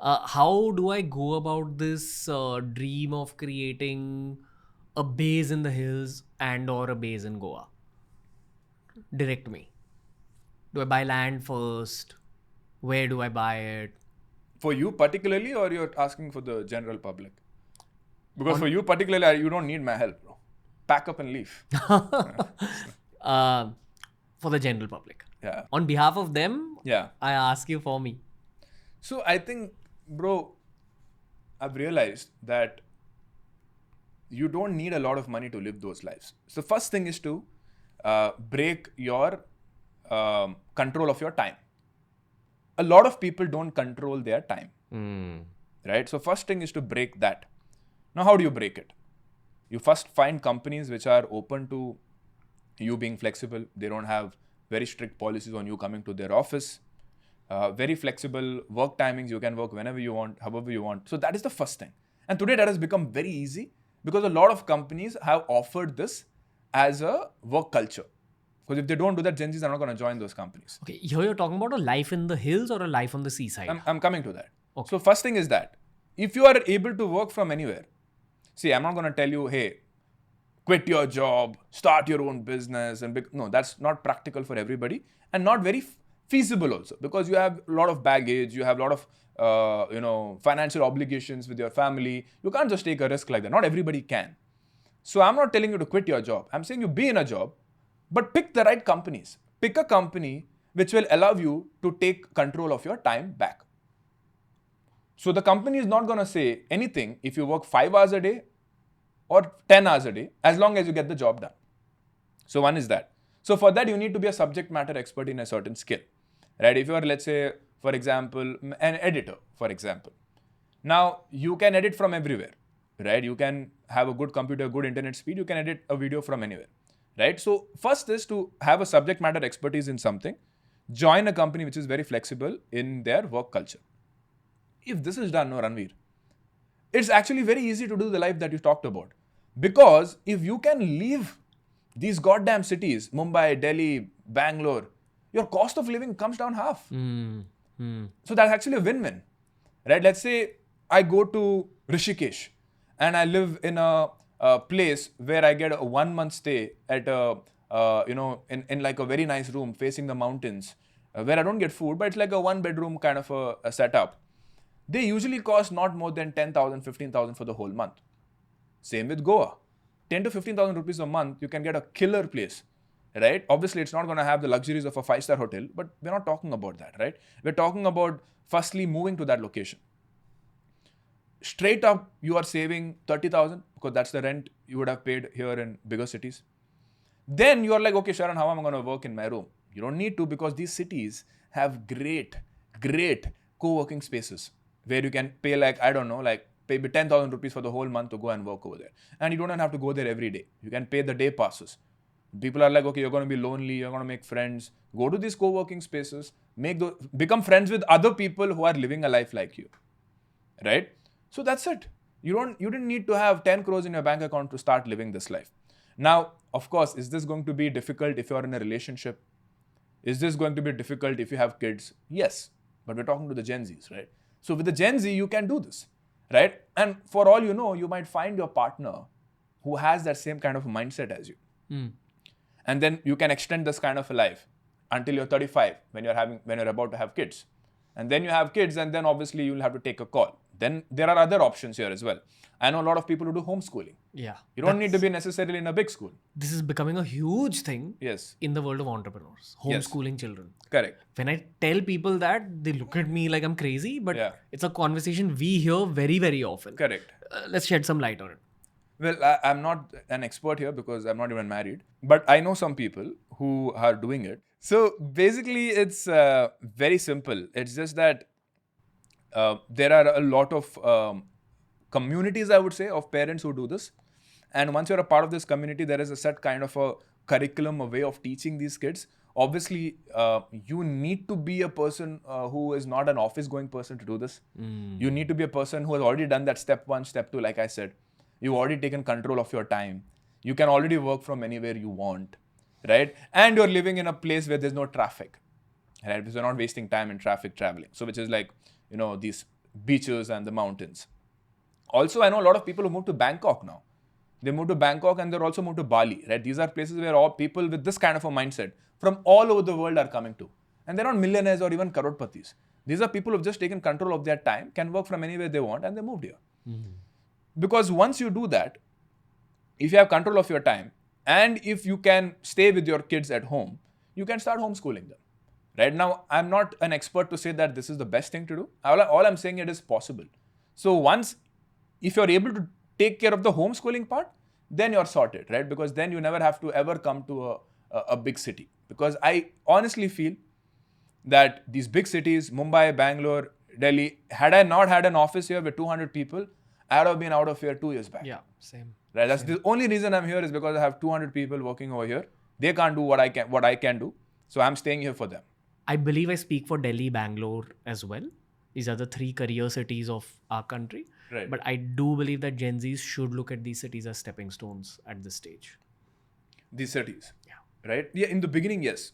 How do I go about this dream of creating a base in the hills and or a base in Goa? Direct me. Do I buy land first? Where do I buy it? For you particularly, or you're asking for the general public? Because for On you particularly, you don't need my help, bro. Pack up and leave. uh, for the general public. Yeah. On behalf of them, Yeah. I ask you for me. So I think, bro, I've realized that you don't need a lot of money to live those lives. So first thing is to break your control of your time. A lot of people don't control their time, right? So first thing is to break that. Now, how do you break it? You first find companies which are open to you being flexible. They don't have very strict policies on you coming to their office. Very flexible work timings. You can work whenever you want, however you want. So that is the first thing. And today that has become very easy because a lot of companies have offered this as a work culture. Because if they don't do that, Gen Zs are not going to join those companies. Okay, here you're talking about a life in the hills or a life on the seaside? I'm coming to that. Okay. So first thing is that if you are able to work from anywhere, see, I'm not going to tell you, hey, quit your job, start your own business, and no, that's not practical for everybody and not very feasible also because you have a lot of baggage, you have a lot of financial obligations with your family. You can't just take a risk like that. Not everybody can. So I'm not telling you to quit your job. I'm saying you be in a job, but pick the right companies. Pick a company which will allow you to take control of your time back. So the company is not going to say anything if you work 5 hours a day or 10 hours a day, as long as you get the job done. So one is that. So for that, you need to be a subject matter expert in a certain skill, right? If you are, let's say, for example, an editor, for example. Now, you can edit from everywhere, right? You can have a good computer, good internet speed. You can edit a video from anywhere, right? So first is to have a subject matter expertise in something. Join a company which is very flexible in their work culture. If this is done, no, Ranveer, it's actually very easy to do the life that you talked about. Because if you can leave these goddamn cities, Mumbai, Delhi, Bangalore, your cost of living comes down half. So that's actually a win-win, right? Let's say I go to Rishikesh and I live in a place where I get a 1 month stay at in like a very nice room facing the mountains where I don't get food, but it's like a 1-bedroom kind of a setup. They usually cost not more than 10,000, 15,000 for the whole month. Same with Goa. 10 to 15,000 rupees a month, you can get a killer place, right? Obviously, it's not going to have the luxuries of a 5-star hotel, but we're not talking about that, right? We're talking about firstly moving to that location. Straight up, you are saving 30,000 because that's the rent you would have paid here in bigger cities. Then you are like, okay, Sharan, how am I going to work in my room? You don't need to because these cities have great co-working spaces where you can pay pay 10,000 rupees for the whole month to go and work over there. And you don't even have to go there every day. You can pay the day passes. People are like, okay, you're going to be lonely, you're going to make friends. Go to these co-working spaces, become friends with other people who are living a life like you, right? So that's it. You didn't need to have 10 crores in your bank account to start living this life. Now, of course, is this going to be difficult if you're in a relationship? Is this going to be difficult if you have kids? Yes, but we're talking to the Gen Zs, right? So with the Gen Z, you can do this, right? And for all you know, you might find your partner who has that same kind of mindset as you. And then you can extend this kind of a life until you're 35 when you're about to have kids. And then you have kids and then obviously you'll have to take a call. Then there are other options here as well. I know a lot of people who do homeschooling. Yeah. You don't need to be necessarily in a big school. This is becoming a huge thing Yes. in the world of entrepreneurs, homeschooling children. Correct. When I tell people that, they look at me like I'm crazy, but Yeah. it's a conversation we hear very, very often. Correct. Let's shed some light on it. Well, I'm not an expert here because I'm not even married, but I know some people who are doing it. So basically, it's very simple. It's just that there are a lot of communities, I would say, of parents who do this. And once you're a part of this community, there is a set kind of a curriculum, a way of teaching these kids. Obviously, you need to be a person who is not an office-going person to do this. You need to be a person who has already done that step 1, step 2, like I said. You've already taken control of your time. You can already work from anywhere you want, right? And you're living in a place where there's no traffic, right? Because you're not wasting time in traffic traveling. So which is like, these beaches and the mountains. Also, I know a lot of people who move to Bangkok now. They move to Bangkok and they're also moved to Bali, right? These are places where all people with this kind of a mindset from all over the world are coming to. And they're not millionaires or even crorepattis. These are people who've just taken control of their time, can work from anywhere they want, and they moved here. Because once you do that, if you have control of your time, and if you can stay with your kids at home, you can start homeschooling them. Right now, I'm not an expert to say that this is the best thing to do. All I'm saying it is possible. So once, if you're able to take care of the homeschooling part, then you're sorted, right? Because then you never have to ever come to a big city. Because I honestly feel that these big cities, Mumbai, Bangalore, Delhi, had I not had an office here with 200 people, I would have been out of here 2 years back. Yeah, same. Right? That's the only reason I'm here is because I have 200 people working over here. They can't do what I can do. So I'm staying here for them. I believe I speak for Delhi, Bangalore as well. These are the 3 career cities of our country. Right. But I do believe that Gen Zs should look at these cities as stepping stones at this stage. These cities. Yeah. Right? Yeah, in the beginning, yes.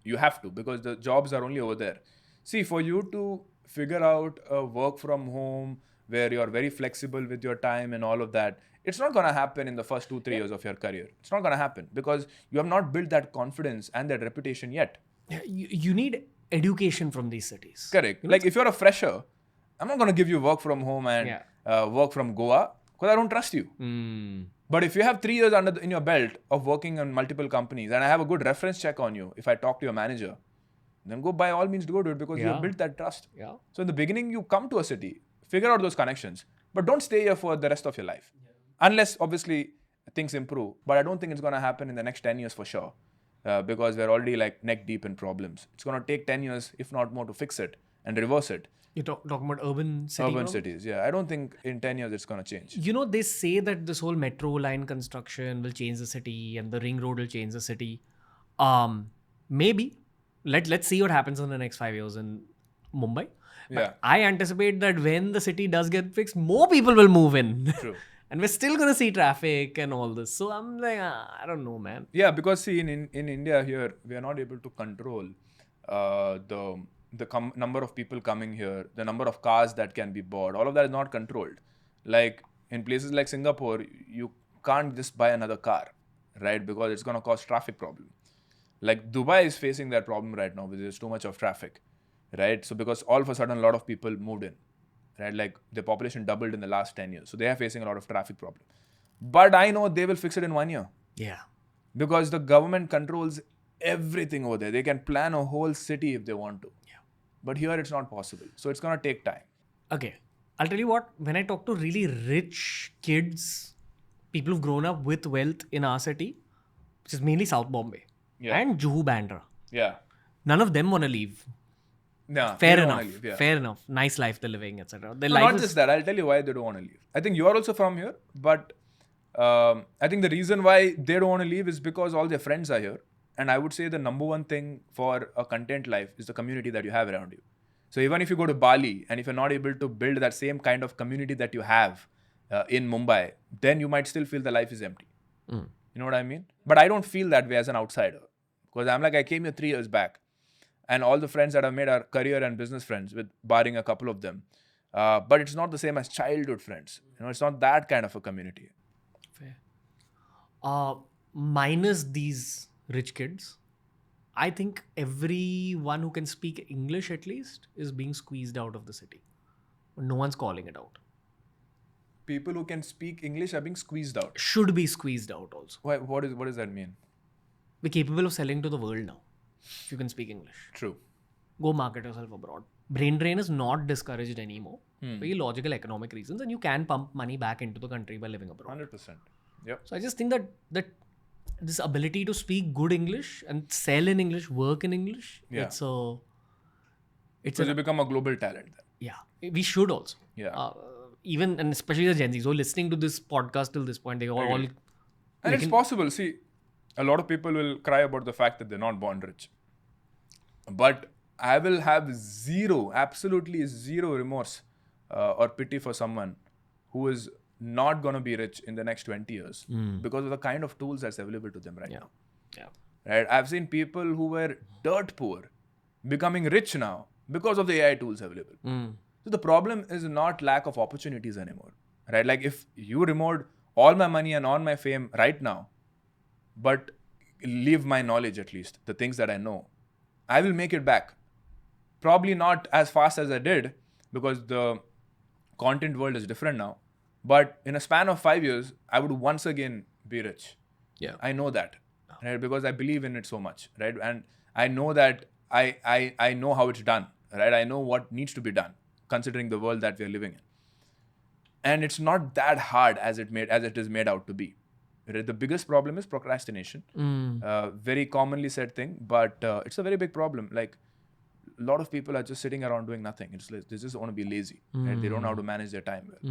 You have to, because the jobs are only over there. See, for you to figure out a work from home where you're very flexible with your time and all of that, it's not going to happen in the first 2-3 years of your career. It's not going to happen because you have not built that confidence and that reputation yet. Yeah, you need education from these cities. Correct. Like if you're a fresher, I'm not going to give you work from home and work from Goa because I don't trust you. But if you have 3 years in your belt of working on multiple companies and I have a good reference check on you, if I talk to your manager, then go by all means go do it because you have built that trust. Yeah. So in the beginning, you come to a city, figure out those connections, but don't stay here for the rest of your life. Unless obviously things improve. But I don't think it's going to happen in the next 10 years for sure. Because we're already like neck deep in problems. It's going to take 10 years, if not more, to fix it and reverse it. You're talking about urban cities? Urban cities, yeah. I don't think in 10 years it's going to change. You know, they say that this whole metro line construction will change the city and the ring road will change the city. Maybe. Let's see what happens in the next 5 years in Mumbai. But I anticipate that when the city does get fixed, more people will move in. True. And we're still going to see traffic and all this. So I'm like, I don't know, man. Yeah, because see, in India here, we are not able to control the number of people coming here, the number of cars that can be bought. All of that is not controlled. Like in places like Singapore, you can't just buy another car, right? Because it's going to cause traffic problem. Like Dubai is facing that problem right now because there's too much of traffic, right? So because all of a sudden a lot of people moved in. Right? Like the population doubled in the last 10 years. So they are facing a lot of traffic problem. But I know they will fix it in 1 year. Yeah. Because the government controls everything over there. They can plan a whole city if they want to. Yeah. But here it's not possible. So it's going to take time. Okay. I'll tell you what, when I talk to really rich kids, people who've grown up with wealth in our city, which is mainly South Bombay and Juhu Bandra. Yeah. None of them want to leave. No, fair enough. Fair enough. Nice life they're living, etc. Not just that. I'll tell you why they don't want to leave. I think you are also from here, but I think the reason why they don't want to leave is because all their friends are here. And I would say the number one thing for a content life is the community that you have around you. So even if you go to Bali and if you're not able to build that same kind of community that you have in Mumbai, then you might still feel the life is empty. You know what I mean? But I don't feel that way as an outsider because I'm like, I came here 3 years back. And all the friends that I've made are career and business friends, with barring a couple of them. But it's not the same as childhood friends. You know, it's not that kind of a community. Fair. Minus these rich kids, I think everyone who can speak English at least is being squeezed out of the city. No one's calling it out. People who can speak English are being squeezed out. Should be squeezed out also. Why, what does that mean? We're capable of selling to the world now. If you can speak English. True. Go market yourself abroad. Brain drain is not discouraged anymore. Very logical economic reasons, and you can pump money back into the country by living abroad. 100%. Yep. So I just think that this ability to speak good English and sell in English, work in English, So you become a global talent then. Yeah. We should also. Yeah. Even and especially the Gen Zs who are listening to this podcast till this point, they all and it's possible. See, a lot of people will cry about the fact that they're not born rich. But I will have absolutely zero remorse or pity for someone who is not going to be rich in the next 20 years because of the kind of tools that's available to them right now. Yeah. Right? I've seen people who were dirt poor becoming rich now because of the AI tools available. So the problem is not lack of opportunities anymore, right? Like if you removed all my money and all my fame right now, but leave my knowledge at least, the things that I know, I will make it back. Probably not as fast as I did because the content world is different now. But in a span of 5 years, I would once again be rich. Yeah. I know that, right? Because I believe in it so much, right? And I know that I know how it's done, right? I know what needs to be done, considering the world that we are living in. And it's not that hard as it is made out to be. Right? The biggest problem is procrastination. Very commonly said thing, but it's a very big problem. Like a lot of people are just sitting around doing nothing. It's like they just want to be lazy. Right? They don't know how to manage their time well.